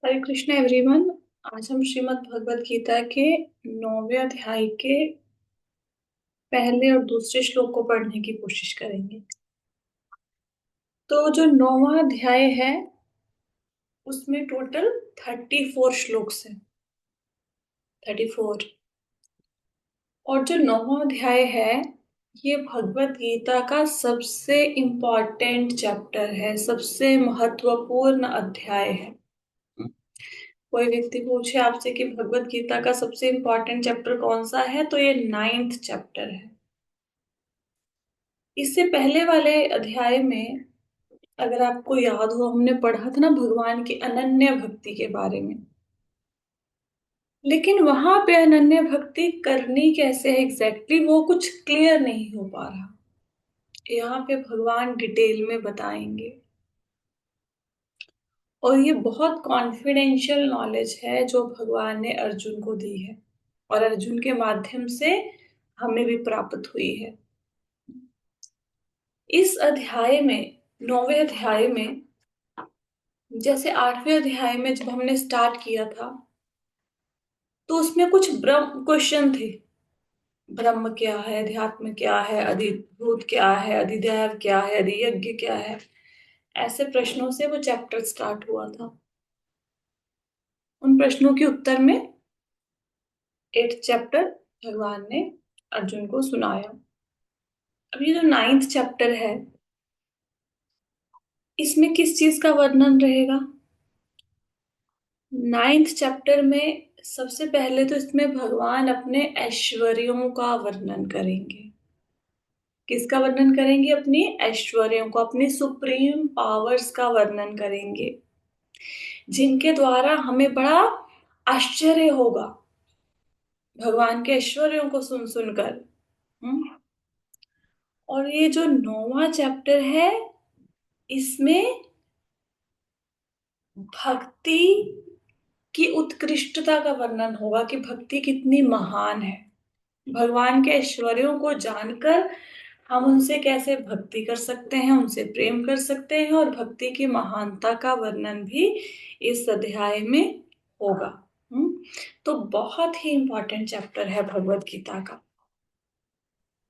हरे Krishna everyone. आज हम श्रीमद् भगवत गीता के 9वें अध्याय के पहले और दूसरे श्लोक को पढ़ने की कोशिश करेंगे। तो जो 9वां अध्याय है उसमें टोटल 34 श्लोक है। 34। और जो 9वां अध्याय है ये भगवत गीता का सबसे इम्पोर्टेंट चैप्टर है, सबसे महत्वपूर्ण अध्याय है। कोई व्यक्ति पूछे आपसे कि भगवत गीता का सबसे इम्पोर्टेंट चैप्टर कौन सा है, तो ये 9th चैप्टर है। इससे पहले वाले अध्याय में अगर आपको याद हो हमने पढ़ा था ना भगवान की अनन्य भक्ति के बारे में। लेकिन वहां पे अनन्य भक्ति करनी कैसे है एग्जैक्टली वो कुछ क्लियर नहीं हो पा रहा। यहाँ पे भगवान डिटेल में बताएंगे। और ये बहुत कॉन्फिडेंशियल नॉलेज है जो भगवान ने अर्जुन को दी है और अर्जुन के माध्यम से हमें भी प्राप्त हुई है। इस अध्याय में 9वें अध्याय में जैसे 8वें अध्याय में जब हमने स्टार्ट किया था तो उसमें कुछ ब्रह्म क्वेश्चन थे। ब्रह्म क्या है, अध्यात्म क्या है, अधिभूत क्या है, अधिदैव क्या है, अधियज्ञ क्या है, ऐसे प्रश्नों से वो चैप्टर स्टार्ट हुआ था। उन प्रश्नों के उत्तर में 8th चैप्टर भगवान ने अर्जुन को सुनाया। अब ये जो 9th चैप्टर है इसमें किस चीज का वर्णन रहेगा? 9th चैप्टर में सबसे पहले तो इसमें भगवान अपने ऐश्वर्यों का वर्णन करेंगे। किसका वर्णन करेंगे? अपनी ऐश्वर्यों को, अपनी सुप्रीम पावर्स का वर्णन करेंगे जिनके द्वारा हमें बड़ा आश्चर्य होगा भगवान के ऐश्वर्यों को सुन सुनकर। हम्म। और ये जो 9वां चैप्टर है इसमें भक्ति की उत्कृष्टता का वर्णन होगा कि भक्ति कितनी महान है। भगवान के ऐश्वर्यों को जानकर हम उनसे कैसे भक्ति कर सकते हैं, उनसे प्रेम कर सकते हैं, और भक्ति की महानता का वर्णन भी इस अध्याय में होगा। तो बहुत ही इंपॉर्टेंट चैप्टर है भगवत गीता का।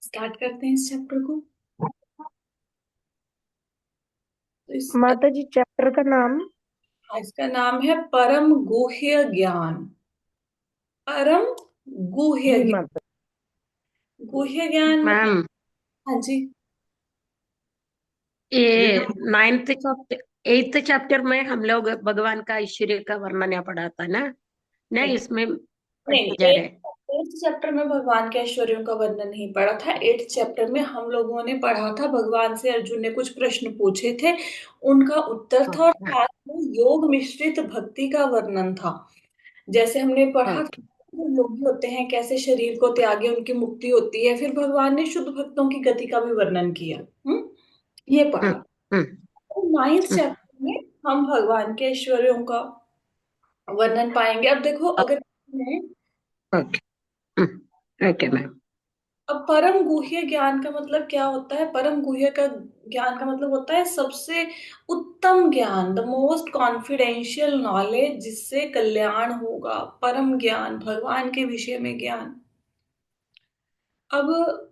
स्टार्ट करते हैं इस चैप्टर को। तो माता जी चैप्टर का नाम। इसका नाम है परम गुह्य ज्ञान। परम गुह्य जी ज्ञान। माता। गुह्य ज्ञान मतलब? मैम, हाँ जी। ये 9th चैप्टर 8th चैप्टर में हम लोग भगवान का ऐश्वर्य का वर्णन यहाँ पढ़ा था ना। नहीं, नहीं इसमें नहीं, पढ़ने जा रहे हैं। 8th चैप्टर में भगवान के ऐश्वर्यों का वर्णन नहीं पढ़ा था। 8th चैप्टर में हम लोगों ने पढ़ा था भगवान से अर्जुन ने कुछ प्रश्न पूछे थे, उनका उत्तर था, और ओके। साथ में योग मिश्रित भक्ति का वर्णन था। जैसे हमने पढ़ा था ओके। जो योगी होते हैं कैसे शरीर को त्यागे उनकी मुक्ति होती है, फिर भगवान ने शुद्ध भक्तों की गति का भी वर्णन किया। ये हम्म। पढ़ा। हम्म। तो 9th हम्म। चैप्टर में हम भगवान के ऐश्वर्यों का वर्णन पाएंगे। अब देखो अगर ओके। Okay ma'am. अब परम गुह्य ज्ञान का मतलब क्या होता है? परम गुह्य का ज्ञान का मतलब होता है सबसे उत्तम ज्ञान, द मोस्ट कॉन्फिडेंशियल नॉलेज, जिससे कल्याण होगा। परम ज्ञान, भगवान के विषय में ज्ञान। अब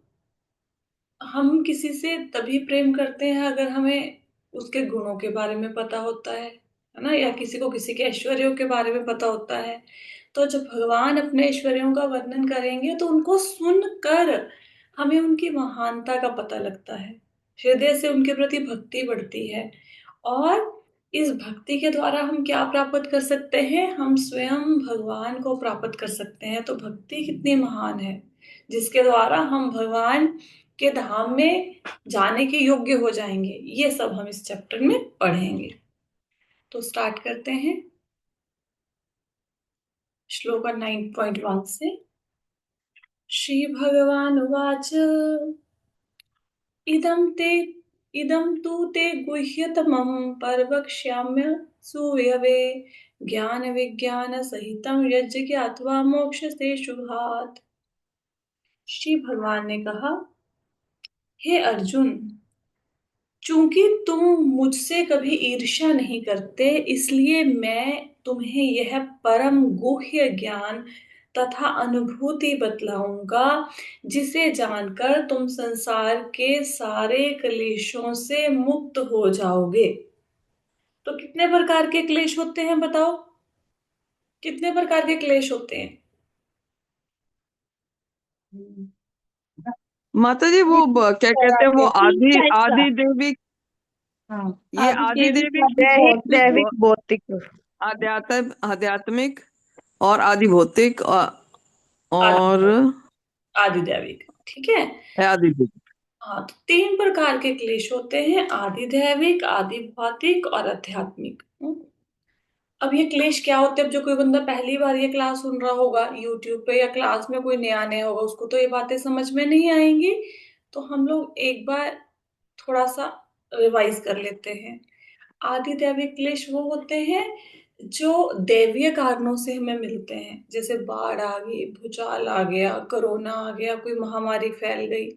हम किसी से तभी प्रेम करते हैं अगर हमें उसके गुणों के बारे में पता होता है ना, या किसी को किसी के ऐश्वर्यों के बारे में पता होता है। तो जब भगवान अपने ऐश्वर्यों का वर्णन करेंगे तो उनको सुनकर हमें उनकी महानता का पता लगता है, हृदय से उनके प्रति भक्ति बढ़ती है। और इस भक्ति के द्वारा हम क्या प्राप्त कर सकते हैं? हम स्वयं भगवान को प्राप्त कर सकते हैं। तो भक्ति कितनी महान है जिसके द्वारा हम भगवान के धाम में जाने के योग्य हो जाएंगे। ये सब हम इस चैप्टर में पढ़ेंगे। तो स्टार्ट करते हैं श्लोक 9.1 से। श्री भगवान उवाच इदं ते इदं तु ते गुह्यतमं परवक्ष्याम्य सूयवे ज्ञान विज्ञान सहितं यज्ञात्वा मोक्षसे शुभात्। श्री भगवान ने कहा, हे अर्जुन, चूंकि तुम मुझसे कभी ईर्ष्या नहीं करते, इसलिए मैं तुम्हें यह परम गुह्य ज्ञान तथा अनुभूति बतलाऊंगा, जिसे जानकर तुम संसार के सारे क्लेशों से मुक्त हो जाओगे। तो कितने प्रकार के क्लेश होते हैं बताओ? कितने प्रकार के क्लेश होते हैं? माता जी वो क्या कहते हैं, वो तीन आदि टाइप का। आदि देवी, हाँ। ये आदि आदि देविक, देवी आदि दैहिक, दैविक, भौतिक। आध्यात्मिक और आदि भौतिक आदि और आदि दैविक, ठीक है। आदि देवी। हाँ, तो तीन प्रकार के क्लेश होते हैं, आदि दैविक, आदि भौतिक और आध्यात्मिक। अब ये क्लेश क्या होते हैं? अब जो कोई बंदा पहली बार ये क्लास सुन रहा होगा यूट्यूब पे, या क्लास में कोई नया नया होगा, उसको तो ये बातें समझ में नहीं आएंगी। तो हम लोग एक बार थोड़ा सा रिवाइज कर लेते हैं। आदि दैविक क्लेश वो होते हैं जो दैवीय कारणों से हमें मिलते हैं, जैसे बाढ़ आ गई, भूचाल आ गया, कोरोना आ गया, कोई महामारी फैल गई।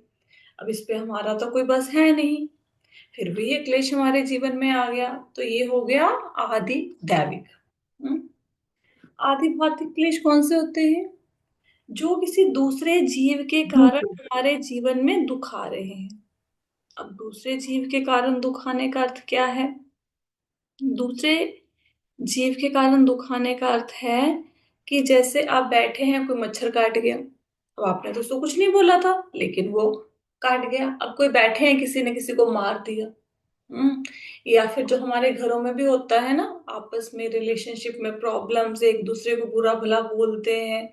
अब इस पे हमारा तो कोई बस है नहीं, फिर भी ये क्लेश हमारे जीवन में आ गया, तो ये हो गया आदि दैविक। हम्म? आदि भौतिक क्लेश कौन से होते हैं? जो किसी दूसरे जीव के कारण दूसरे। हमारे जीवन में दुख आ रहे हैं। अब दूसरे जीव के कारण दुख आने का अर्थ क्या है? दूसरे जीव के कारण दुख आने का अर्थ है कि जैसे आप बैठे हैं, कोई मच्छर काट गया, अब आपने तो उसको कुछ नहीं बोला था, लेकिन वो काट गया। अब कोई बैठे हैं, किसी ने किसी को मार दिया। हम्म। या फिर जो हमारे घरों में भी होता है ना, आपस में रिलेशनशिप में प्रॉब्लम्स, एक दूसरे को बुरा भला बोलते हैं।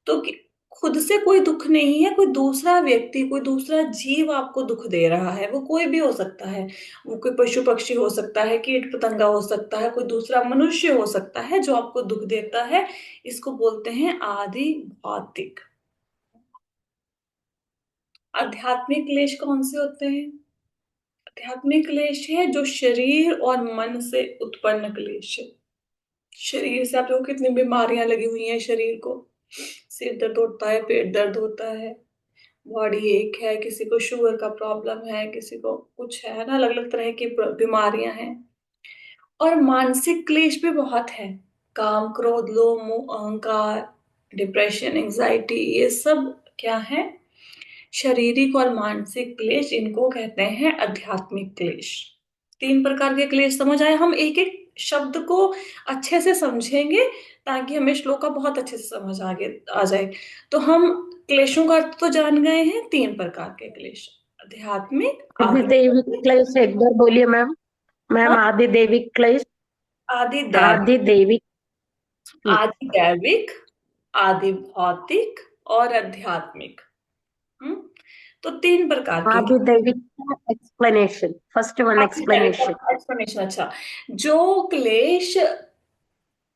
तो खुद से कोई दुख नहीं है, कोई दूसरा व्यक्ति, कोई दूसरा जीव आपको दुख दे रहा है। वो कोई भी हो सकता है, वो कोई पशु पक्षी हो सकता है, कीट पतंगा हो सकता है, कोई दूसरा मनुष्य हो सकता है जो आपको दुख देता है। इसको बोलते हैं आदि भौतिक। आध्यात्मिक क्लेश कौन से होते हैं? आध्यात्मिक क्लेश है जो शरीर और मन से उत्पन्न क्लेश है। शरीर से आप लोगों को कितनी बीमारियां लगी हुई हैं शरीर को। सिर दर्द होता है, पेट दर्द होता है, बॉडी एक है, किसी को शुगर का प्रॉब्लम है, किसी को कुछ है ना, अलग अलग तरह की बीमारियां हैं। और मानसिक क्लेश भी बहुत है। काम, क्रोध, लोभ, मोह, अहंकार, डिप्रेशन, एंजाइटी, ये सब क्या है? शारीरिक और मानसिक क्लेश, इनको कहते हैं आध्यात्मिक क्लेश। तीन प्रकार के क्लेश समझ आए? हम एक एक शब्द को अच्छे से समझेंगे ताकि हमें श्लोक का बहुत अच्छे से समझ आगे आ जाए। तो हम क्लेशों का अर्थ तो जान गए हैं, तीन प्रकार के क्लेश, आध्यात्मिक, आदि आदि, देविक क्लेश एक बार बोलिए मैम। हाँ, मैम, आदि देविक क्लेश। आदि दैविक, आदि देविक। आदि दैविक, आदि भौतिक और आध्यात्मिक। हम्म। तो तीन प्रकार के आदि देविक एक्सप्लेनेशन, फर्स्ट वन आदि दैविक एक्सप्लेनेशन। का एक्सप्लेनेशन। अच्छा, जो क्लेश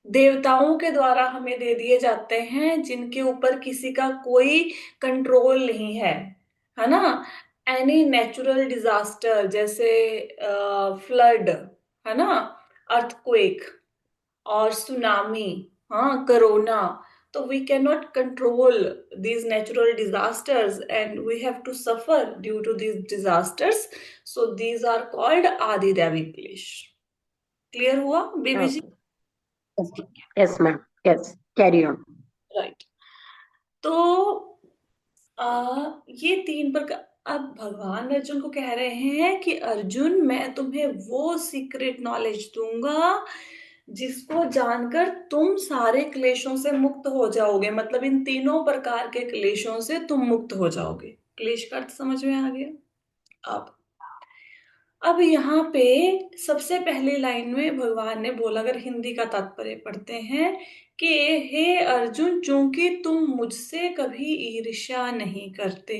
देवताओं के द्वारा हमें दे दिए जाते हैं, जिनके ऊपर किसी का कोई कंट्रोल नहीं है ना, एनी नेचुरल डिजास्टर, जैसे फ्लड, है ना, अर्थक्वेक और सुनामी, हाँ, कोरोना। तो we can not control these natural disasters and we have to suffer due to these disasters, so these are called adi devi क्लेश। क्लियर हुआ बेबी जी? Yes ma'am, yes, carry on. Right. तो ये तीन प्रकार। अब भगवान अर्जुन को कह रहे हैं कि अर्जुन, मैं तुम्हें वो सीक्रेट नॉलेज दूंगा जिसको जानकर तुम सारे क्लेशों से मुक्त हो जाओगे। मतलब इन तीनों प्रकार के क्लेशों से तुम मुक्त हो जाओगे। क्लेश का अर्थ समझ में आ गया? अब यहाँ पे सबसे पहली लाइन में भगवान ने बोला, अगर हिंदी का तात्पर्य पढ़ते हैं, कि हे अर्जुन, चूंकि तुम मुझसे कभी ईर्ष्या नहीं करते।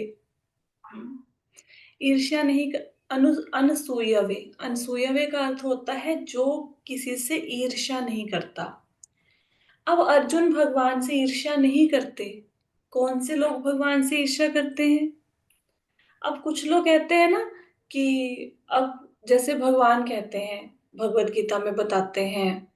ईर्ष्या नहीं कर, अनसूयवे, अनसूयवे का अर्थ होता है जो किसी से ईर्ष्या नहीं करता। अब अर्जुन भगवान से ईर्ष्या नहीं करते। कौन से लोग भगवान से ईर्ष्या करते हैं? अब कुछ लोग कहते हैं ना कि, अब जैसे भगवान कहते हैं, भगवत गीता में बताते हैं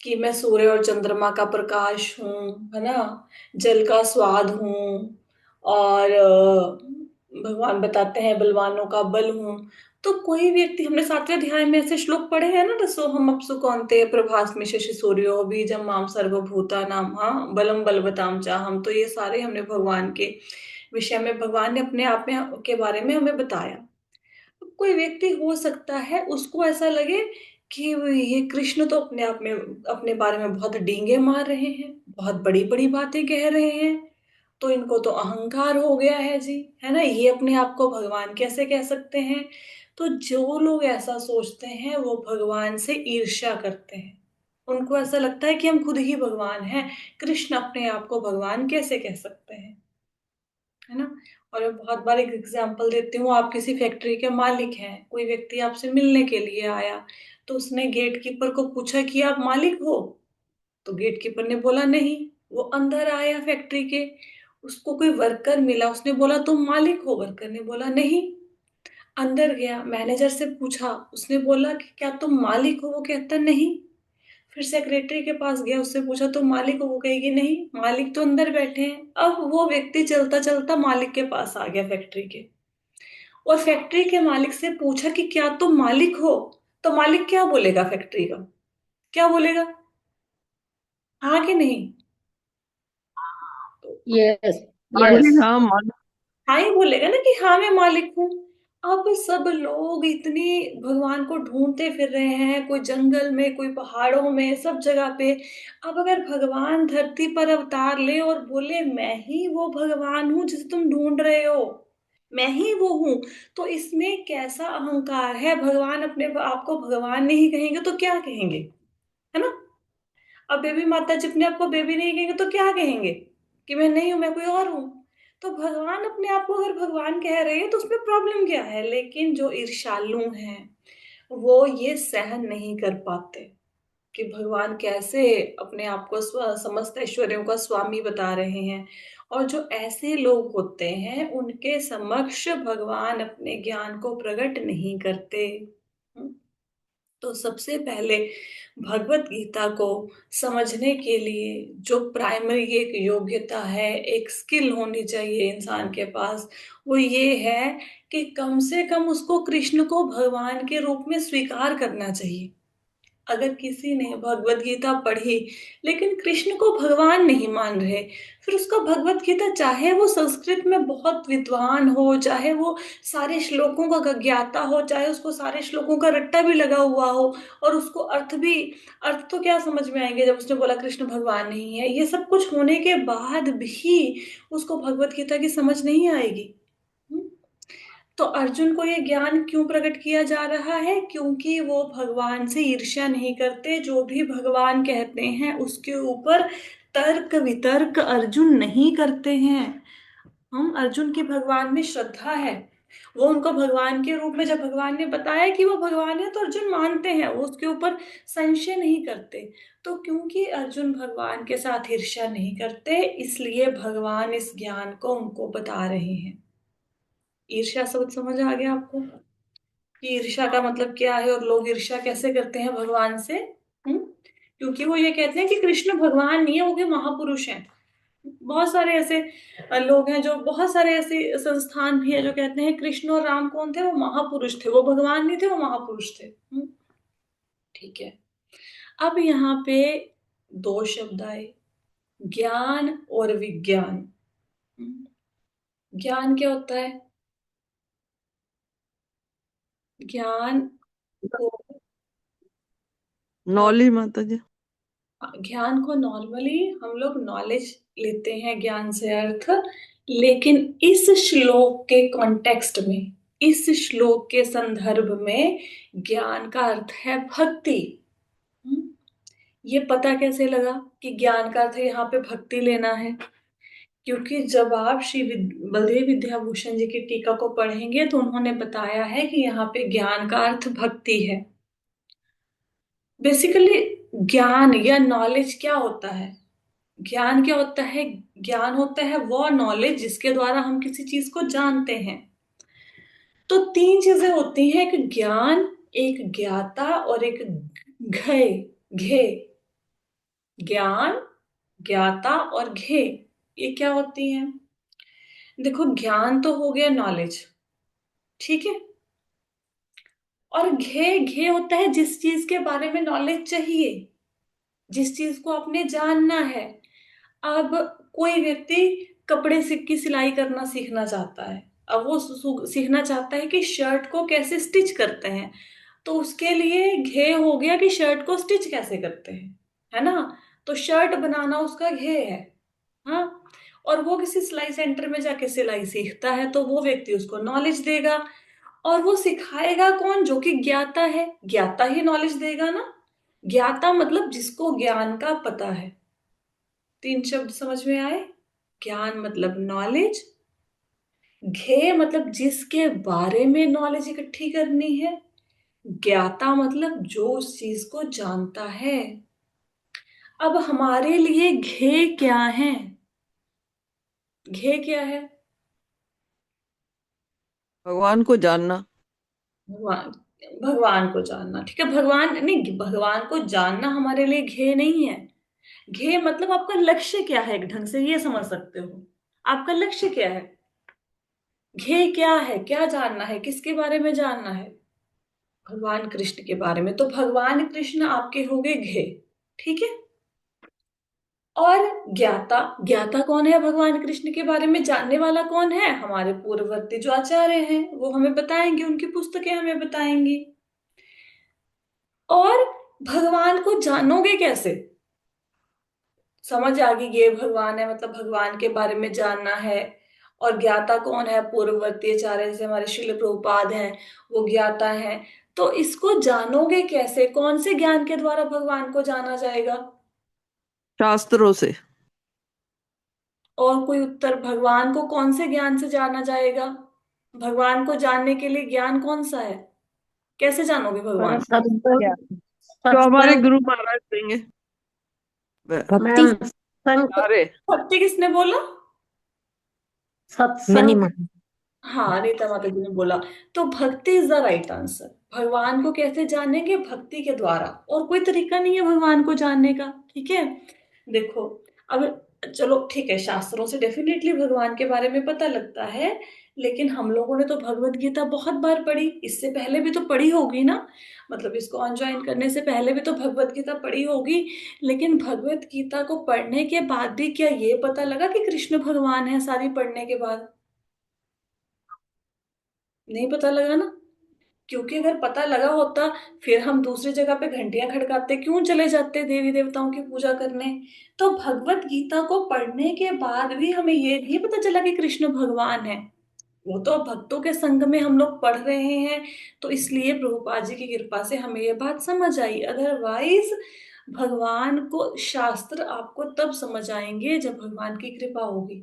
कि मैं सूर्य और चंद्रमा का प्रकाश हूँ, है ना, जल का स्वाद हूँ, और भगवान बताते हैं बलवानों का बल हूँ। तो कोई व्यक्ति, हमने 7वें अध्याय में ऐसे श्लोक पढ़े हैं ना, रसोहम अप्सु कौन्तेय प्रभास्मि शशि सूर्यो बीजम माम सर्वभूतानां, हाँ, बलम बलवताम चाहम। तो ये सारे हमने भगवान के विषय में, भगवान ने अपने आप में के बारे में हमें बताया। कोई व्यक्ति हो सकता है उसको ऐसा लगे कि ये कृष्ण तो अपने आप में, अपने बारे में बहुत डींगे मार रहे हैं, बहुत बड़ी बड़ी बातें कह रहे हैं, तो इनको तो अहंकार हो गया है जी, है ना, ये अपने आप को भगवान कैसे कह सकते हैं। तो जो लोग ऐसा सोचते हैं वो भगवान से ईर्ष्या करते हैं। उनको ऐसा लगता है कि हम खुद ही भगवान हैं, कृष्ण अपने आप को भगवान कैसे कह सकते हैं, है ना। और मैं बहुत बार एक एग्जांपल देती हूँ। आप किसी फैक्ट्री के मालिक हैं, कोई व्यक्ति आपसे मिलने के लिए आया, तो उसने गेट कीपर को पूछा कि आप मालिक हो। तो गेट कीपर ने बोला नहीं। वो अंदर आया फैक्ट्री के, उसको कोई वर्कर मिला, उसने बोला तुम मालिक हो, वर्कर ने बोला नहीं। अंदर गया, मैनेजर से पूछा, उसने बोला कि क्या तुम मालिक हो, वो कहता नहीं। फिर सेक्रेटरी के पास गया, उससे पूछा तुम मालिक हो, वो कहेगी नहीं, मालिक तो अंदर बैठे हैं। अब वो व्यक्ति चलता चलता मालिक के पास आ गया फैक्ट्री के, और फैक्ट्री के मालिक से पूछा कि क्या तुम मालिक हो। तो मालिक क्या बोलेगा फैक्ट्री का, क्या बोलेगा, हाँ कि नहीं। तो यस, यस। मालिक, हाँ मालिक। हाँ ही बोलेगा ना कि हाँ मैं मालिक हूँ। अब सब लोग इतनी भगवान को ढूंढते फिर रहे हैं, कोई जंगल में, कोई पहाड़ों में, सब जगह पे। अब अगर भगवान धरती पर अवतार ले और बोले मैं ही वो भगवान हूँ जिसे तुम ढूंढ रहे हो, मैं ही वो हूँ, तो इसमें कैसा अहंकार है। भगवान अपने आप को भगवान नहीं कहेंगे तो क्या कहेंगे, है ना। अब बेबी माता जी अपने आप को बेबी नहीं कहेंगे तो क्या कहेंगे, कि मैं नहीं हूं, मैं कोई और हूं। तो भगवान अपने आप को अगर भगवान कह रहे हैं तो उसमें प्रॉब्लम क्या है। लेकिन जो ईर्ष्यालु हैं वो ये सहन नहीं कर पाते कि भगवान कैसे अपने आप को समस्त ऐश्वर्यों का स्वामी बता रहे हैं। और जो ऐसे लोग होते हैं उनके समक्ष भगवान अपने ज्ञान को प्रकट नहीं करते। तो सबसे पहले भगवत गीता को समझने के लिए जो प्राइमरी एक योग्यता है, एक स्किल होनी चाहिए इंसान के पास, वो ये है कि कम से कम उसको कृष्ण को भगवान के रूप में स्वीकार करना चाहिए। अगर किसी ने भगवत गीता पढ़ी लेकिन कृष्ण को भगवान नहीं मान रहे, फिर उसका भगवत गीता चाहे वो संस्कृत में बहुत विद्वान हो, चाहे वो सारे श्लोकों का ज्ञाता हो, चाहे उसको सारे श्लोकों का रट्टा भी लगा हुआ हो, और उसको अर्थ भी, अर्थ तो क्या समझ में आएंगे जब उसने बोला कृष्ण भगवान नहीं है, ये सब कुछ होने के बाद भी उसको भगवत गीता की समझ नहीं आएगी। तो अर्जुन को ये ज्ञान क्यों प्रकट किया जा रहा है, क्योंकि वो भगवान से ईर्ष्या नहीं करते। जो भी भगवान कहते हैं उसके ऊपर तर्क वितर्क अर्जुन नहीं करते हैं। हम अर्जुन की भगवान में श्रद्धा है, वो उनको भगवान के रूप में, जब भगवान ने बताया कि वो भगवान है तो अर्जुन मानते हैं, वो उसके ऊपर संशय नहीं करते। तो क्योंकि अर्जुन भगवान के साथ ईर्ष्या नहीं करते, इसलिए भगवान इस ज्ञान को उनको बता रहे हैं। ईर्ष्या सब समझ आ गया आपको, कि ईर्ष्या का मतलब क्या है और लोग ईर्ष्या कैसे करते हैं भगवान से। हम्म क्योंकि वो ये कहते हैं कि कृष्ण भगवान नहीं है, वो के महापुरुष हैं। बहुत सारे ऐसे लोग हैं, जो बहुत सारे ऐसे संस्थान भी है जो कहते हैं कृष्ण और राम कौन थे, वो महापुरुष थे, वो भगवान नहीं थे, वो महापुरुष थे। ठीक है। अब यहाँ पे दो शब्द आए, ज्ञान और विज्ञान। हम्म, ज्ञान क्या होता है, ज्ञान को, नॉलेज माता जी। ज्ञान को नॉर्मली हम लोग नॉलेज लेते हैं ज्ञान से अर्थ, लेकिन इस श्लोक के कॉन्टेक्स्ट में, इस श्लोक के संदर्भ में ज्ञान का अर्थ है भक्ति। हम्म, ये पता कैसे लगा कि ज्ञान का अर्थ यहाँ पे भक्ति लेना है, क्योंकि जब आप श्री बलदेव विद्याभूषण जी की टीका को पढ़ेंगे तो उन्होंने बताया है कि यहाँ पे ज्ञान का अर्थ भक्ति है। बेसिकली ज्ञान या नॉलेज क्या होता है, ज्ञान क्या होता है, ज्ञान होता है वो नॉलेज जिसके द्वारा हम किसी चीज को जानते हैं। तो तीन चीजें होती हैं, एक ज्ञान, एक ज्ञाता और एक घय, घे। ज्ञान, ज्ञाता और घे, ये क्या होती हैं। देखो ज्ञान तो हो गया नॉलेज, ठीक है, और घे घे होता है जिस चीज के बारे में नॉलेज चाहिए, जिस चीज को आपने जानना है। अब कोई व्यक्ति कपड़े की सिलाई करना सीखना चाहता है। अब वो सीखना चाहता है कि शर्ट को कैसे स्टिच करते हैं, तो उसके लिए घे हो गया कि शर्ट को स्टिच कैसे करते हैं, है ना। तो शर्ट बनाना उसका घे है। हाँ। और वो किसी सिलाई सेंटर में जाके सिलाई सीखता है, तो वो व्यक्ति उसको नॉलेज देगा। और वो सिखाएगा कौन? जो कि ज्ञाता है। ज्ञाता ही नॉलेज देगा ना। ज्ञाता मतलब जिसको ज्ञान का पता है। तीन शब्द समझ में आए? ज्ञान मतलब नॉलेज, घे मतलब जिसके बारे में नॉलेज इकट्ठी करनी है, ज्ञाता मतलब जो उस चीज को जानता है। अब हमारे लिए घे क्या है? घे क्या है? भगवान को जानना। भगवान। भगवान को जानना, ठीक है। भगवान नहीं, भगवान को जानना हमारे लिए घे नहीं है। घे मतलब आपका लक्ष्य क्या है, एक ढंग से ये समझ सकते हो। आपका लक्ष्य क्या है? घे क्या है? क्या जानना है? किसके बारे में जानना है? भगवान कृष्ण के बारे में। तो भगवान कृष्ण आपके हो गए घे, ठीक है। और ज्ञाता, ज्ञाता कौन है? भगवान कृष्ण के बारे में जानने वाला कौन है? हमारे पूर्ववर्ती जो आचार्य हैं, वो हमें बताएंगे, उनकी पुस्तकें हमें बताएंगी। और भगवान को जानोगे कैसे? समझ आ गई, ये भगवान है मतलब भगवान के बारे में जानना है। और ज्ञाता कौन है? पूर्ववर्ती आचार्य, जैसे हमारे श्रील प्रभुपाद हैं, वो ज्ञाता हैं। तो इसको जानोगे कैसे? कौन से ज्ञान के द्वारा भगवान को जाना जाएगा? शास्त्रों से। और कोई उत्तर? भगवान को कौन से ज्ञान से जाना जाएगा? भगवान को जानने के लिए ज्ञान कौन सा है? कैसे जानोगे और भगवान? सत्संग, जो हमारे सत्संग। गुरु महाराज देंगे। भक्ति। मैम, सत्संग। अरे भक्ति किसने बोला? मनी सत्संग। मान। हाँ, अनीता माता जी ने बोला। तो भक्ति इज द राइट आंसर। भगवान को कैसे जानेंगे? भक्ति के द्वारा। और कोई तरीका नहीं है भगवान को जानने का, ठीक है। देखो, अब चलो ठीक है, शास्त्रों से डेफिनेटली भगवान के बारे में पता लगता है। लेकिन हम लोगों ने तो भगवत गीता बहुत बार पढ़ी, इससे पहले भी तो पढ़ी होगी ना। मतलब इसको ऑन ज्वाइन करने से पहले भी तो भगवत गीता पढ़ी होगी। लेकिन भगवत गीता को पढ़ने के बाद भी क्या ये पता लगा कि कृष्ण भगवान है? सारी पढ़ने के बाद नहीं पता लगा ना। क्योंकि अगर पता लगा होता, फिर हम दूसरी जगह पे घंटियां खड़काते क्यों चले जाते देवी देवताओं की पूजा करने? तो भगवत गीता को पढ़ने के बाद भी हमें ये नहीं पता चला कि कृष्ण भगवान है। वो तो भक्तों के संग में हम लोग पढ़ रहे हैं, तो इसलिए प्रभुपाद जी की कृपा से हमें ये बात समझ आई। अदरवाइज भगवान को शास्त्र आपको तब समझ आएंगे जब भगवान की कृपा होगी,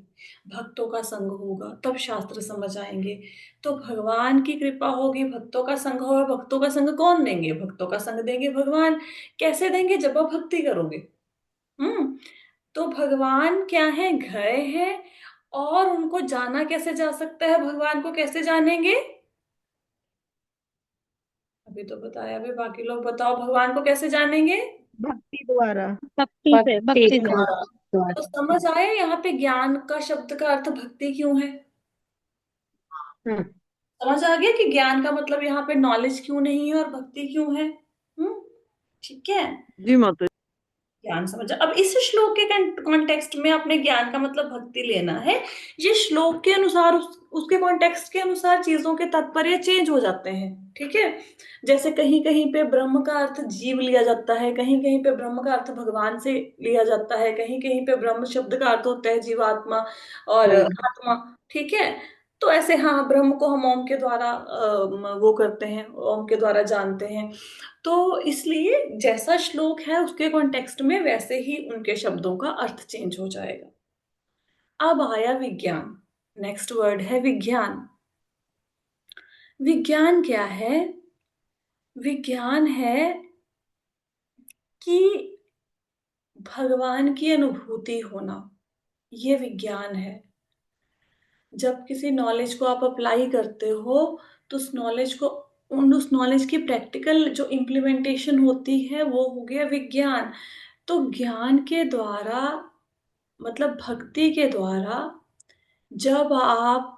भक्तों का संग होगा, तब शास्त्र समझ आएंगे। तो भगवान की कृपा होगी, भक्तों का संग होगा। भक्तों का संग कौन देंगे? भक्तों का संग देंगे भगवान। कैसे देंगे? जब आप भक्ति करोगे। हम्म। तो भगवान क्या है? गए हैं। और उनको जाना कैसे जा सकता है? भगवान को कैसे जानेंगे? अभी तो बताया, अभी बाकी लोग बताओ, भगवान को कैसे जानेंगे? भक्ति द्वारा। भक्ति से, भक्ति से। हाँ। तो समझ आया यहाँ पे ज्ञान का शब्द का अर्थ भक्ति क्यों है? हम्म। समझ आ गया कि ज्ञान का मतलब यहाँ पे नॉलेज क्यों नहीं है और भक्ति क्यों है। ठीक है। जी माता ज्ञान समझा। अब इस श्लोक के कॉन्टेक्स्ट में अपने ज्ञान का मतलब भक्ति लेना है। ये श्लोक के अनुसार उसके कॉन्टेक्स्ट के अनुसार चीजों के तात्पर्य चेंज हो जाते हैं, ठीक है। जैसे कहीं कहीं पे ब्रह्म का अर्थ जीव लिया जाता है, कहीं कहीं पे ब्रह्म का अर्थ भगवान से लिया जाता है, कहीं कहीं पे ब्रह्म शब्द का अर्थ होता है जीवात्मा और आत्मा, ठीक है। तो ऐसे हाँ, ब्रह्म को हम ओम के द्वारा वो करते हैं, ओम के द्वारा जानते हैं। तो इसलिए जैसा श्लोक है उसके कॉन्टेक्स्ट में वैसे ही उनके शब्दों का अर्थ चेंज हो जाएगा। अब आया विज्ञान। नेक्स्ट वर्ड है विज्ञान। विज्ञान क्या है? विज्ञान है कि भगवान की अनुभूति होना, ये विज्ञान है। जब किसी नॉलेज को आप अप्लाई करते हो, तो उस नॉलेज की प्रैक्टिकल जो इम्प्लीमेंटेशन होती है वो हो गया विज्ञान। तो ज्ञान के द्वारा मतलब भक्ति के द्वारा जब आप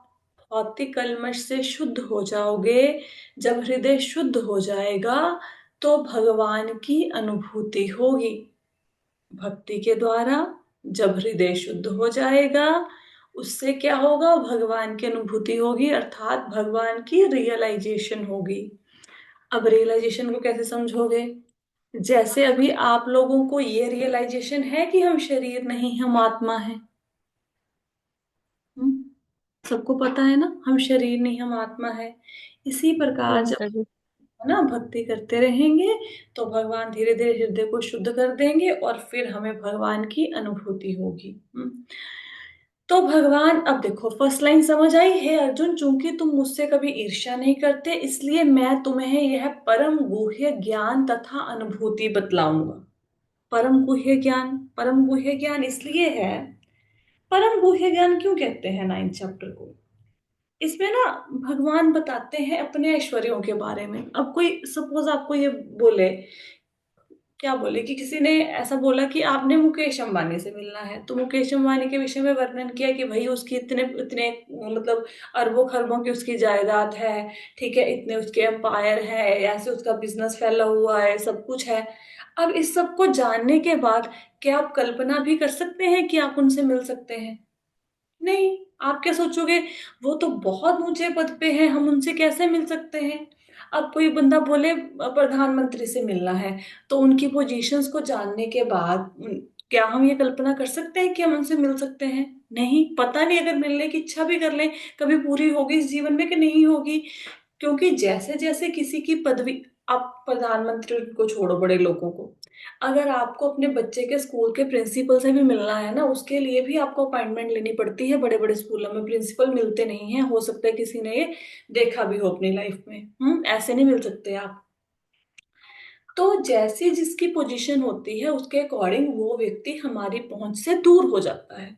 भौतिक कल्मश से शुद्ध हो जाओगे। जब हृदय शुद्ध हो जाएगा तो भगवान की अनुभूति होगी। भक्ति के द्वारा जब हृदय शुद्ध हो जाएगा उससे क्या होगा, भगवान की अनुभूति होगी, अर्थात भगवान की रियलाइजेशन होगी। अब रियलाइजेशन को कैसे समझोगे? जैसे अभी आप लोगों को ये रियलाइजेशन है कि हम शरीर नहीं, हम आत्मा हैं। सबको पता है ना, हम शरीर नहीं, हम आत्मा है। इसी प्रकार जब माता जी। है ना भक्ति करते रहेंगे तो भगवान धीरे धीरे हृदय को शुद्ध कर देंगे और फिर हमें भगवान की अनुभूति होगी। तो भगवान, अब देखो फर्स्ट लाइन समझ आई है अर्जुन, चूंकि तुम मुझसे कभी ईर्ष्या नहीं करते इसलिए मैं तुम्हें यह परम गुह्य ज्ञान तथा अनुभूति बतलाऊंगा। परम गुह्य ज्ञान, परम गुह्य ज्ञान इसलिए है, परम गुह्य ज्ञान क्यों कहते हैं 9th चैप्टर को? इसमें ना भगवान बताते हैं अपने ऐश्वर्यों के बारे में। अब कोई सपोज आपको ये बोले, क्या बोले कि किसी ने ऐसा बोला कि आपने मुकेश अंबानी से मिलना है, तो मुकेश अंबानी के विषय में वर्णन किया कि भाई उसकी इतने इतने मतलब अरबों खरबों की उसकी जायदाद है, ठीक है, इतने उसके एम्पायर है, ऐसे उसका बिजनेस फैला हुआ है, सब कुछ है। अब इस सब को जानने के बाद क्या आप कल्पना भी कर सकते हैं कि आप उनसे मिल सकते हैं? नहीं। आप क्या सोचोगे, वो तो बहुत ऊंचे पद पे हैं, हम उनसे कैसे मिल सकते हैं? अब कोई बंदा बोले प्रधानमंत्री से मिलना है, तो उनकी पोजीशंस को जानने के बाद क्या हम ये कल्पना कर सकते हैं कि हम उनसे मिल सकते हैं? नहीं, पता नहीं, अगर मिलने की इच्छा भी कर लें कभी पूरी होगी इस जीवन में कि नहीं होगी। क्योंकि जैसे जैसे किसी की पदवी, आप प्रधानमंत्री को छोड़ो, बड़े लोगों को, अगर आपको अपने बच्चे के स्कूल के प्रिंसिपल से भी मिलना है ना, उसके लिए भी आपको अपॉइंटमेंट लेनी पड़ती है। बड़े बड़े स्कूलों में प्रिंसिपल मिलते नहीं है, हो सकता है किसी ने ये देखा भी हो अपनी लाइफ में। ऐसे नहीं मिल सकते आप। तो जैसी जिसकी पोजीशन होती है उसके अकॉर्डिंग वो व्यक्ति हमारी पहुंच से दूर हो जाता है।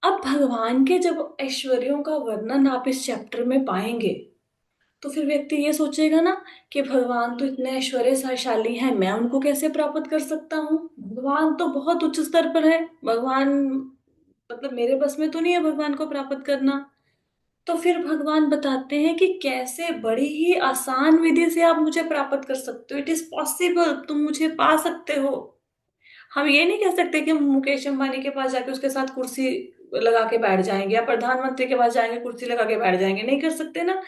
अब भगवान के जब ऐश्वर्यों का वर्णन आप इस चैप्टर में पाएंगे तो फिर व्यक्ति ये सोचेगा ना कि भगवान तो इतने ऐश्वर्यशाली हैं, मैं उनको कैसे प्राप्त कर सकता हूँ? भगवान तो बहुत उच्च स्तर पर है, भगवान मतलब मेरे बस में तो नहीं है भगवान को प्राप्त करना। तो फिर भगवान बताते हैं कि कैसे बड़ी ही आसान विधि से आप मुझे प्राप्त कर सकते हो। इट इज पॉसिबल, तुम मुझे पा सकते हो। हम ये नहीं कह सकते कि हम मुकेश अंबानी के पास जाके उसके साथ कुर्सी लगा के बैठ जाएंगे, या प्रधानमंत्री के पास जाएंगे कुर्सी लगा के बैठ जाएंगे, नहीं कर सकते ना।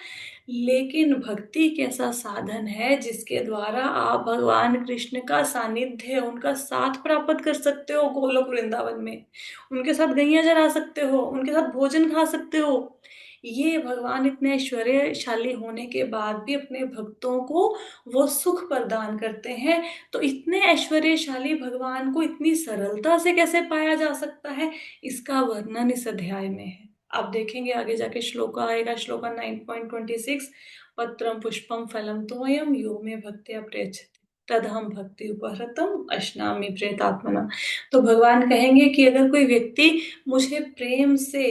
लेकिन भक्ति एक ऐसा साधन है जिसके द्वारा आप भगवान कृष्ण का सानिध्य, उनका साथ प्राप्त कर सकते हो गोलोक वृंदावन में। उनके साथ गैया चरा सकते हो, उनके साथ भोजन खा सकते हो। ये भगवान इतने ऐश्वर्यशाली होने के बाद भी अपने भक्तों को वो सुख प्रदान करते हैं। तो इतने ऐश्वर्यशाली भगवान को इतनी सरलता से कैसे पाया जा सकता है, इसका वर्णन इस अध्याय में है। आप देखेंगे आगे जाके श्लोका आएगा, श्लोका 9.26, पत्रम पुष्पम फलम तोयम यो में भक्त्या प्रयच्छति तदहम भक्ति उपहृतम अश्नामि प्रेतात्मना। तो भगवान कहेंगे कि अगर कोई व्यक्ति मुझे प्रेम से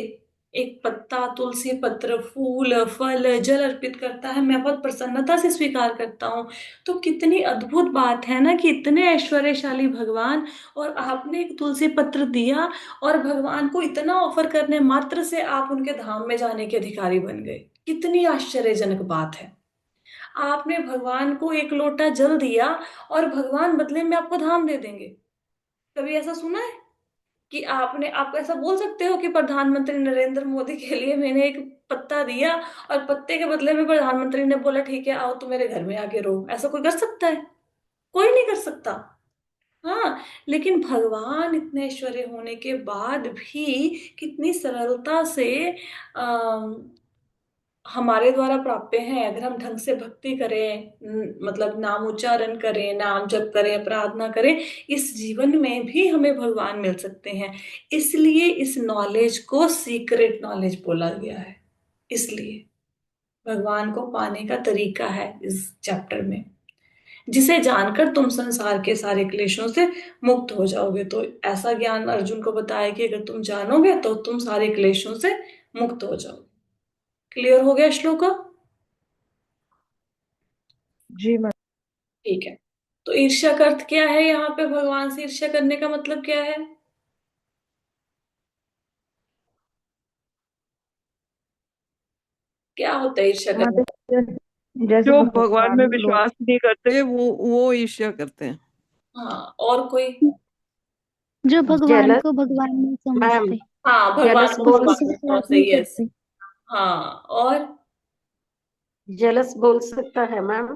एक पत्ता, तुलसी पत्र, फूल, फल, जल अर्पित करता है, मैं बहुत प्रसन्नता से स्वीकार करता हूँ। तो कितनी अद्भुत बात है ना कि इतने ऐश्वर्यशाली भगवान, और आपने एक तुलसी पत्र दिया और भगवान को इतना ऑफर करने मात्र से आप उनके धाम में जाने के अधिकारी बन गए। कितनी आश्चर्यजनक बात है। आपने भगवान को एक लोटा जल दिया और भगवान बदले में आपको धाम दे देंगे। कभी ऐसा सुना है कि आपने, आप ऐसा बोल सकते हो कि प्रधानमंत्री नरेंद्र मोदी के लिए मैंने एक पत्ता दिया और पत्ते के बदले में प्रधानमंत्री ने बोला ठीक है आओ तो मेरे घर में आके रहो? ऐसा कोई कर सकता है? कोई नहीं कर सकता। हाँ, लेकिन भगवान इतने ऐश्वर्य होने के बाद भी कितनी सरलता से हमारे द्वारा प्राप्य हैं। अगर हम ढंग से भक्ति करें, मतलब नाम उच्चारण करें, नाम जप करें, प्रार्थना करें, इस जीवन में भी हमें भगवान मिल सकते हैं। इसलिए इस नॉलेज को सीक्रेट नॉलेज बोला गया है। इसलिए भगवान को पाने का तरीका है इस चैप्टर में, जिसे जानकर तुम संसार के सारे क्लेशों से मुक्त हो जाओगे। तो ऐसा ज्ञान अर्जुन को बताया कि अगर तुम जानोगे तो तुम सारे क्लेशों से मुक्त हो जाओगे। क्लियर हो गया श्लोका? जी माता। ठीक है। तो ईर्ष्या का अर्थ क्या है? यहाँ पे भगवान से ईर्ष्या करने का मतलब क्या है? क्या होता है ईर्ष्या करना? माता, जैसे जो भगवान में भगवान लोग विश्वास नहीं करते वो ईर्ष्या करते हैं। हाँ, और कोई? जो भगवान जेलस को भगवान नहीं मैम, समझते, हाँ, भगवान जेलस को बोल उसके भगवान साथ नहीं बात समझते, नहीं यस। करते। हाँ, और? जेलस बोल सकता है मैम।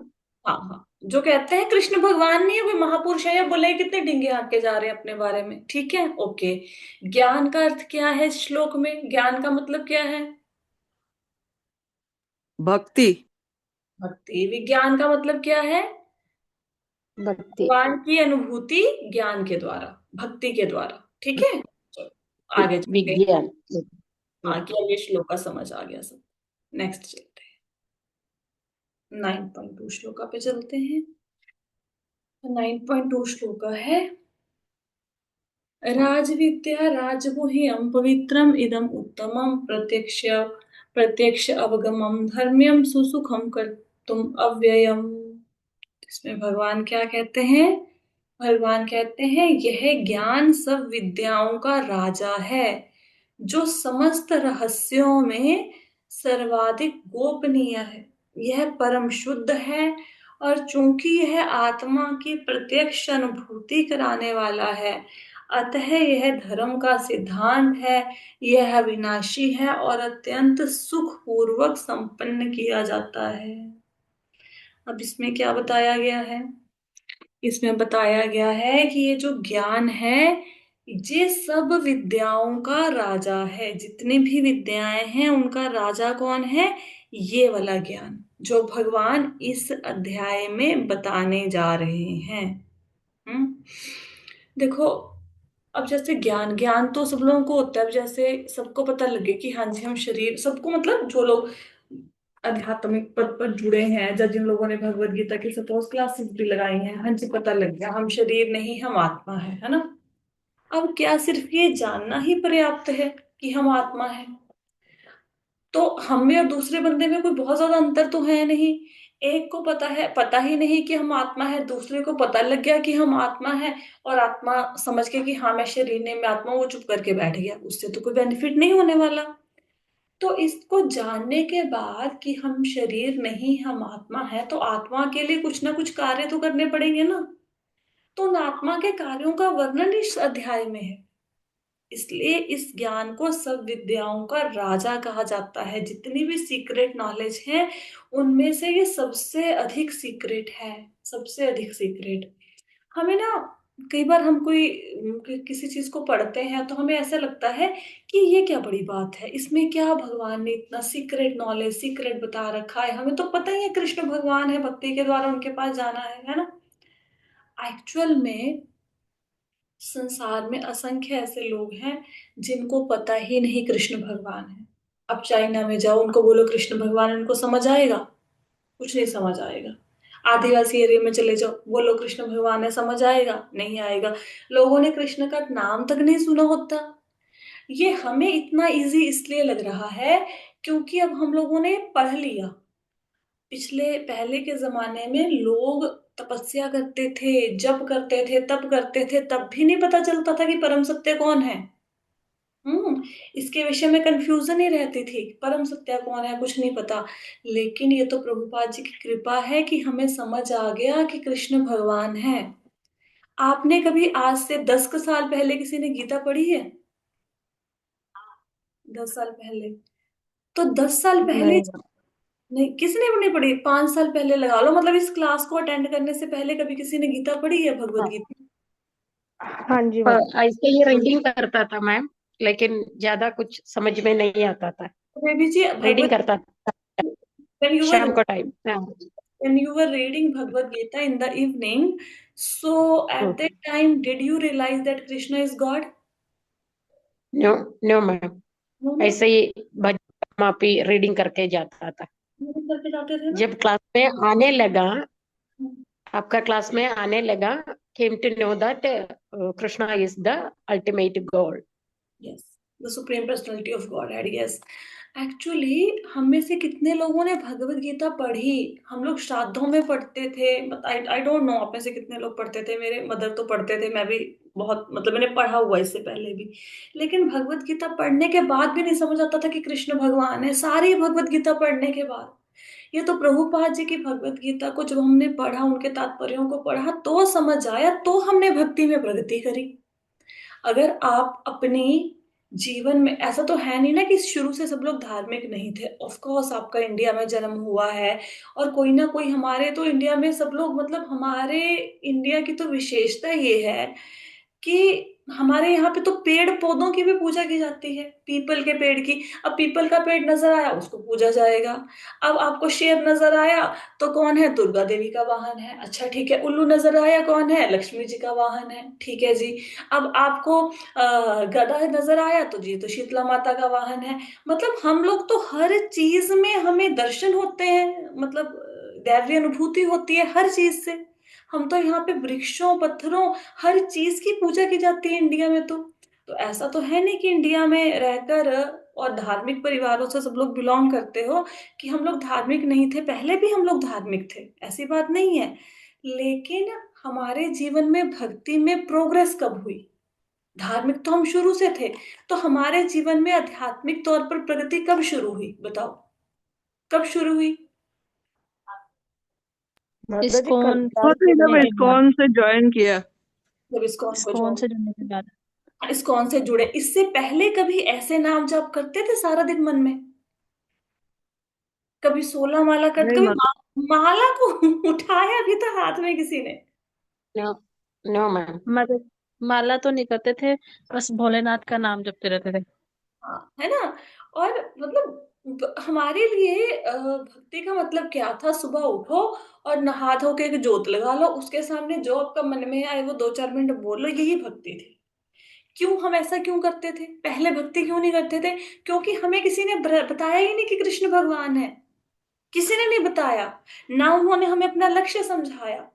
हाँ हाँ, जो कहते हैं कृष्ण भगवान नहीं है, कोई महापुरुष है, या बोले कितने डिंगे हाँक के जा रहे हैं अपने बारे में, ठीक है, ओके। ज्ञान का अर्थ क्या है इस श्लोक में? ज्ञान का मतलब क्या है? भक्ति। भक्ति। विज्ञान का मतलब क्या है? भक्ति। भगवान की अनुभूति ज्ञान के द्वारा, भक्ति के द्वारा, ठीक है। चलो आगे चलते हैं। विज्ञान। हाँ, कि अब ये श्लोका समझ आ गया सब। नेक्स्ट चलते हैं, 9.2 श्लोका पे चलते हैं। 9.2 श्लोका है, राजविद्या राजगुह्यं पवित्रम इदम उत्तमं प्रत्यक्ष अवगमम धर्म्यम सुसुखम कर्तुम अव्ययम। इसमें भगवान क्या कहते हैं? भगवान कहते हैं यह ज्ञान सब विद्याओं का राजा है, जो समस्त रहस्यों में सर्वाधिक गोपनीय है। यह परम शुद्ध है, और चूंकि यह आत्मा की प्रत्यक्ष अनुभूति कराने वाला है, अतः यह धर्म का सिद्धांत है। यह अविनाशी है और अत्यंत सुख पूर्वक संपन्न किया जाता है। अब इसमें क्या बताया गया है? इसमें बताया गया है कि ये जो ज्ञान है, ये सब विद्याओं का राजा है। जितनी भी विद्याएं हैं उनका राजा कौन है? ये वाला ज्ञान जो भगवान इस अध्याय में बताने जा रहे हैं। हम्म देखो, अब जैसे ज्ञान ज्ञान तो सब लोगों को होता है। अब जैसे सबको पता लगे कि हाँ जी, हम शरीर, सबको मतलब जो लोग आध्यात्मिक पद पर जुड़े हैं, या जिन लोगों ने भगवत गीता की सपोज क्लासेस भी लगाई हैं, हाँ जी, पता लग गया हम शरीर नहीं, हम आत्मा है ना। अब क्या सिर्फ ये जानना ही पर्याप्त है कि हम आत्मा है? तो हम में और दूसरे बंदे में कोई बहुत ज्यादा अंतर तो है नहीं। एक को पता है, पता ही नहीं कि हम आत्मा है, दूसरे को पता लग गया कि हम आत्मा है, और आत्मा समझ के कि हाँ मैं शरीर नहीं, मैं आत्मा, वो चुप करके बैठ गया। उससे तो कोई बेनिफिट नहीं होने वाला। तो इसको जानने के बाद कि हम शरीर नहीं, हम आत्मा है, तो आत्मा के लिए कुछ ना कुछ कार्य तो करने पड़ेंगे ना। तो उन आत्मा के कार्यों का वर्णन इस अध्याय में है। इसलिए इस ज्ञान को सब विद्याओं का राजा कहा जाता है। जितनी भी सीक्रेट नॉलेज है, उनमें से ये सबसे अधिक सीक्रेट है, सबसे अधिक सीक्रेट। हमें ना, कई बार हम किसी चीज को पढ़ते हैं तो हमें ऐसा लगता है कि ये क्या बड़ी बात है, इसमें क्या भगवान ने इतना सीक्रेट नॉलेज, सीक्रेट बता रखा है, हमें तो पता ही है कृष्ण भगवान है, भक्ति के द्वारा उनके पास जाना है ना। एक्चुअल में संसार में असंख्य ऐसे लोग हैं जिनको पता ही नहीं कृष्ण भगवान है। अब चाइना में जाओ, उनको बोलो कृष्ण भगवान है, उनको समझ आएगा? कुछ नहीं समझ आएगा। आदिवासी एरिया में चले जाओ, बोलो कृष्ण भगवान है, समझ आएगा? नहीं आएगा। लोगों ने कृष्ण का नाम तक नहीं सुना होता। ये हमें इतना इजी इसलिए लग रहा है क्योंकि अब हम लोगों ने पढ़ लिया। पिछले पहले के जमाने में लोग तपस्या करते थे, जप करते थे, तप करते थे, तब भी नहीं पता चलता था कि परम सत्य कौन है। इसके विषय में कंफ्यूजन ही रहती थी, परम सत्य कौन है, कुछ नहीं पता। लेकिन ये तो प्रभुपाद जी की कृपा है कि हमें समझ आ गया कि कृष्ण भगवान है। आपने कभी आज से 10 साल पहले किसी ने गीता पढ़ी है? 10 साल पहले? तो 10 साल पहले, नहीं। नहीं, किसी ने भी नहीं पढ़ी। 5 साल पहले लगा लो, मतलब इस क्लास को अटेंड करने से पहले कभी किसी ने गीता पढ़ी है, भगवत हाँ, गीता? हाँ जी मैम। ऐसे ही रीडिंग करता था मैम, लेकिन ज्यादा कुछ समझ में नहीं आता था। बेबी जी, रीडिंग भगवत, करता था when you were शाम को time. when you were reading Bhagavad Gita in the evening, so at that time, did you realize that Krishna is God? No no ma'am, No, no, ऐसे ही भजन मापी reading करके जाता था। नहीं करके जाते थे ना। जब क्लास में आने लगा, आपका क्लास में आने लगा, came to know that Krishna is the ultimate goal. Yes, the Supreme Personality of Godhead, yes. Actually हम में से कितने लोगों ने भगवत गीता पढ़ी? हम लोग श्राद्धों में पढ़ते थे। आई आई डोंट नो आप में से कितने लोग पढ़ते थे। मेरे मदर तो पढ़ते थे, मैं भी बहुत, मतलब मैंने पढ़ा हुआ इससे पहले भी। लेकिन भगवत गीता पढ़ने के बाद भी नहीं समझ आता था कि कृष्ण भगवान है, सारी भगवत गीता पढ़ने के बाद। ये तो प्रभुपाद जी की भगवत गीता को जब हमने पढ़ा, उनके तात्पर्यों को पढ़ा, तो समझ आया, तो हमने भक्ति में प्रगति करी। अगर आप अपनी जीवन में, ऐसा तो है नहीं ना कि शुरू से सब लोग धार्मिक नहीं थे। ऑफ कोर्स आपका इंडिया में जन्म हुआ है, और कोई ना कोई, हमारे तो इंडिया में सब लोग, मतलब हमारे इंडिया की तो विशेषता ये है कि हमारे यहाँ पे तो पेड़ पौधों की भी पूजा की जाती है, पीपल के पेड़ की। अब पीपल का पेड़ नजर आया, उसको पूजा जाएगा। अब आपको शेर नजर आया, तो कौन है? दुर्गा देवी का वाहन है। अच्छा ठीक है। उल्लू नजर आया, कौन है? लक्ष्मी जी का वाहन है। ठीक है जी। अब आपको गधा नजर आया, तो जी तो शीतला माता का वाहन है। मतलब हम लोग तो हर चीज में हमें दर्शन होते हैं, मतलब दैवीय अनुभूति होती है हर चीज से। हम तो यहाँ पे वृक्षों, पत्थरों, हर चीज की पूजा की जाती है इंडिया में। तो ऐसा तो है नहीं कि इंडिया में रहकर और धार्मिक परिवारों से सब लोग बिलोंग करते हो कि हम लोग धार्मिक नहीं थे। पहले भी हम लोग धार्मिक थे, ऐसी बात नहीं है। लेकिन हमारे जीवन में भक्ति में प्रोग्रेस कब हुई? धार्मिक तो हम शुरू से थे, तो हमारे जीवन में आध्यात्मिक तौर पर प्रगति कब शुरू हुई? बताओ, कब शुरू हुई? माता जी इस्कॉन कल्याण बहुत ही के जब जुड़ने बाद। के बाद इस्कॉन से ज्वाइन किया। जब इस्कॉन को इस्कॉन ज्वाइन, से जुड़ने के बाद इस्कॉन से जुड़े। इससे पहले कभी ऐसे नाम जप करते थे सारा दिन मन में? कभी 16 माला कर, नहीं कभी माता। माला को उठाया भी था हाथ में किसी ने? No, no ma'am. मतलब माला तो नहीं करते थे, बस भोलेनाथ का नाम जपते रहते थे। हाँ, है ना। और मतलब हमारे लिए भक्ति का मतलब क्या था? सुबह उठो और नहा धो के एक जोत लगा लो, उसके सामने जो आपका मन में आए वो 2-4 मिनट बोलो, यही भक्ति थी। क्यों हम ऐसा क्यों करते थे? पहले भक्ति क्यों नहीं करते थे? क्योंकि हमें किसी ने बताया ही नहीं कि कृष्ण भगवान है। किसी ने नहीं बताया, ना उन्होंने हमें अपना लक्ष्य समझाया।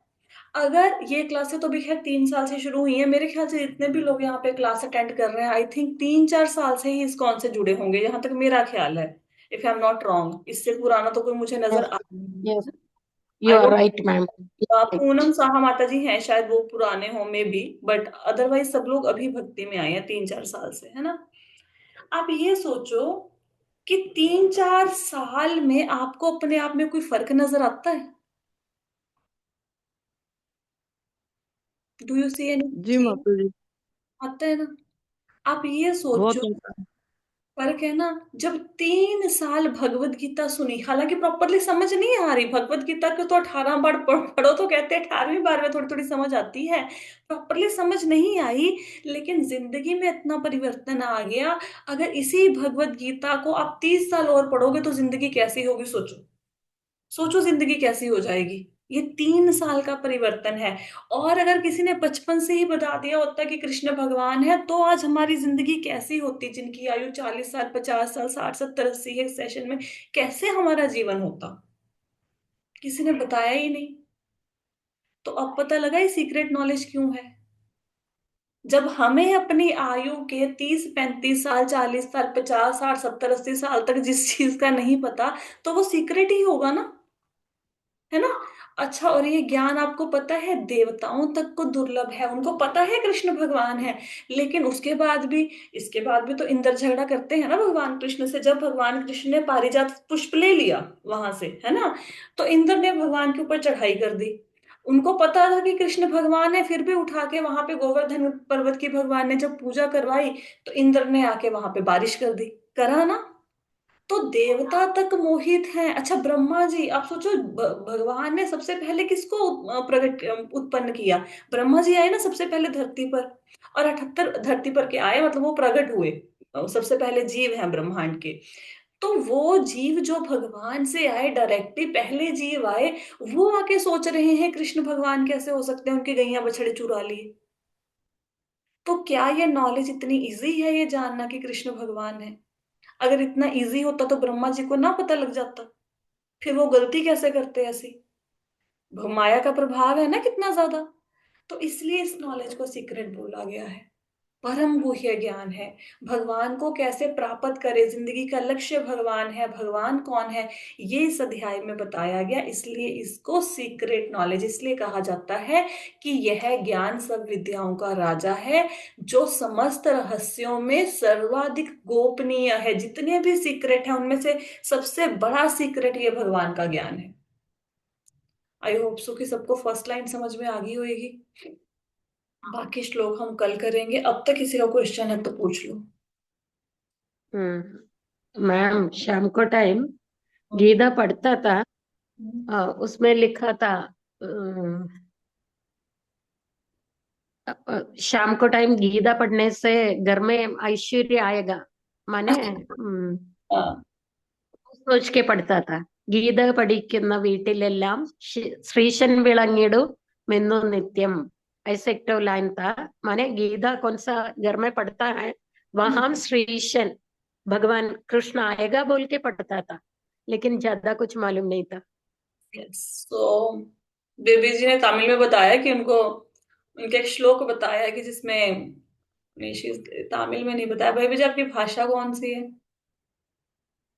अगर ये क्लासें तो भी खैर 3 साल से शुरू हुई है, मेरे ख्याल से जितने भी लोग यहाँ पे क्लास अटेंड कर रहे हैं, आई थिंक 3-4 साल से ही इस्कॉन से जुड़े होंगे, जहां तक मेरा ख्याल है। If I am not wrong, इससे पुराना तो कोई मुझे नजर यस, आ नहीं। Yes, you I R don't. Right ma'am. Poonam Saha माता जी हैं शायद, वो पुराने हो में भी, बट अदरवाइज सब लोग अभी भक्ति में आए हैं 3-4 साल से, है ना। आप ये सोचो कि 3-4 साल में आपको अपने आप में कोई फर्क नजर आता है? डू यू सी एनी जी चेंज? माता जी। आता है ना। आप ये सोचो, बहुत होता है। फर्क है ना। जब 3 साल भगवत गीता सुनी, हालांकि प्रॉपरली समझ नहीं आ रही भगवत गीता को, तो 18 बार पढ़ो तो कहते हैं 18वीं बार में थोड़ी थोड़ी समझ आती है, प्रॉपरली समझ नहीं आई। लेकिन जिंदगी में इतना परिवर्तन आ गया। अगर इसी भगवत गीता को आप 30 साल और पढ़ोगे तो जिंदगी कैसी होगी? सोचो, सोचो जिंदगी कैसी हो जाएगी। ये 3 साल का परिवर्तन है। और अगर किसी ने बचपन से ही बता दिया होता कि कृष्ण भगवान है, तो आज हमारी जिंदगी कैसी होती? जिनकी आयु 40 साल, 50 साल, 60, 70, 80 है, इस सेशन में कैसे हमारा जीवन होता? किसी ने बताया ही नहीं। तो अब पता लगा ये सीक्रेट नॉलेज क्यों है। जब हमें अपनी आयु के 30, 35 साल, 40 साल, 50, 60, 70, 80 साल तक जिस चीज का नहीं पता, तो वो सीक्रेट ही होगा ना, है ना। अच्छा, और ये ज्ञान आपको पता है देवताओं तक को दुर्लभ है, उनको पता है कृष्ण भगवान है। लेकिन उसके बाद भी, इसके बाद भी तो इंद्र झगड़ा करते हैं ना भगवान कृष्ण से। जब भगवान कृष्ण ने पारिजात पुष्प ले लिया वहां से, है ना, तो इंद्र ने भगवान के ऊपर चढ़ाई कर दी। उनको पता था कि कृष्ण भगवान है, फिर भी उठा के वहां पे गोवर्धन पर्वत की भगवान ने जब पूजा करवाई, तो इंद्र ने आके वहां पे बारिश कर दी। करा ना। तो देवता तक मोहित हैं। अच्छा, ब्रह्मा जी, आप सोचो, भगवान ने सबसे पहले किसको प्रकट उत्पन्न किया? ब्रह्मा जी आए ना सबसे पहले धरती पर। और 78 धरती पर के आए, मतलब वो प्रकट हुए, सबसे पहले जीव हैं ब्रह्मांड के। तो वो जीव जो भगवान से आए, डायरेक्टली पहले जीव आए, वो आके सोच रहे हैं कृष्ण भगवान कैसे हो सकते हैं, उनके गैया बछड़े चुरा लिए। तो क्या ये नॉलेज इतनी इजी है ये जानना कि कृष्ण भगवान है? अगर इतना इजी होता तो ब्रह्मा जी को ना पता लग जाता? फिर वो गलती कैसे करते ऐसी? माया का प्रभाव है ना कितना ज्यादा। तो इसलिए इस नॉलेज को सीक्रेट बोला गया है। परम गुह्य ज्ञान है। भगवान को कैसे प्राप्त करें, जिंदगी का लक्ष्य भगवान है, भगवान कौन है, ये इस अध्याय में बताया गया। इसलिए इसको सीक्रेट नॉलेज इसलिए कहा जाता है कि यह ज्ञान सब विद्याओं का राजा है, जो समस्त रहस्यों में सर्वाधिक गोपनीय है। जितने भी सीक्रेट हैं उनमें से सबसे बड़ा सीक्रेट ये भगवान का ज्ञान है। आई होप सो कि सबको फर्स्ट लाइन समझ में आ गई होगी। बाकी श्लोक हम कल करेंगे। अब तक किसी का क्वेश्चन है तो पूछ लो। मैम शाम को टाइम गीता पढ़ता था, उसमें लिखा था शाम को टाइम गीता पढ़ने से घर में ऐश्वर्य आएगा, माने हाँ, सोच के पढ़ता था। ഗീത പഠിക്കുന്ന വീട്ടിലെല്ലാം ശ്രീശൻ വിളങ്ങിടും മെന്നു नित्यम, ऐसे एक तो लाइन था। माने गीता कौन सा घर में पढ़ता है वहां श्रीशन भगवान कृष्ण आएगा बोल के पढ़ता था, लेकिन ज्यादा कुछ मालूम नहीं था। सो बेबी जी ने तमिल में बताया कि उनको उनके एक श्लोक बताया है कि जिसमें तमिल में नहीं बताया। बेबी जी आपकी भाषा कौन सी है,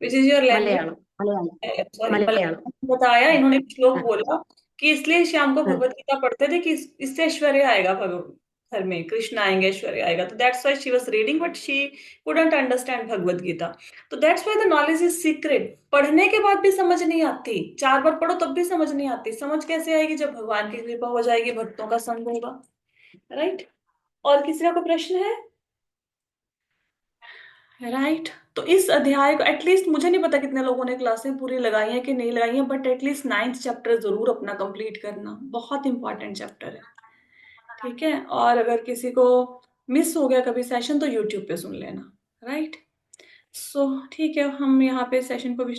which is your language? Malayalam Malayalam sorry, Malayalam. बताया इन्होंने एक श्लोक हाँ, बोला कि इसलिए शाम को हाँ, भगवत गीता पढ़ते थे कि इससे ऐश्वर्य आएगा, भगवान घर में कृष्ण आएंगे, ऐश्वर्य आएगा। तो that's why she was reading but she couldn't understand Bhagavad Gita. तो that's why the knowledge is secret. पढ़ने के बाद भी समझ नहीं आती, 4 बार पढ़ो तब भी समझ नहीं आती। समझ कैसे आएगी? जब भगवान की कृपा हो जाएगी, भक्तों का संग होगा। राइट? और किसी का कोई प्रश्न है? राइट, तो इस अध्याय को एटलीस्ट, मुझे नहीं पता कितने लोगों ने क्लासें पूरी लगाई हैं कि नहीं लगाई हैं, बट एटलीस्ट 9th चैप्टर जरूर अपना कंप्लीट करना, बहुत इंपॉर्टेंट चैप्टर है। ठीक है, और अगर किसी को मिस हो गया कभी सेशन तो यूट्यूब पे सुन लेना। राइट, सो ठीक है, हम यहाँ पे सेशन को भी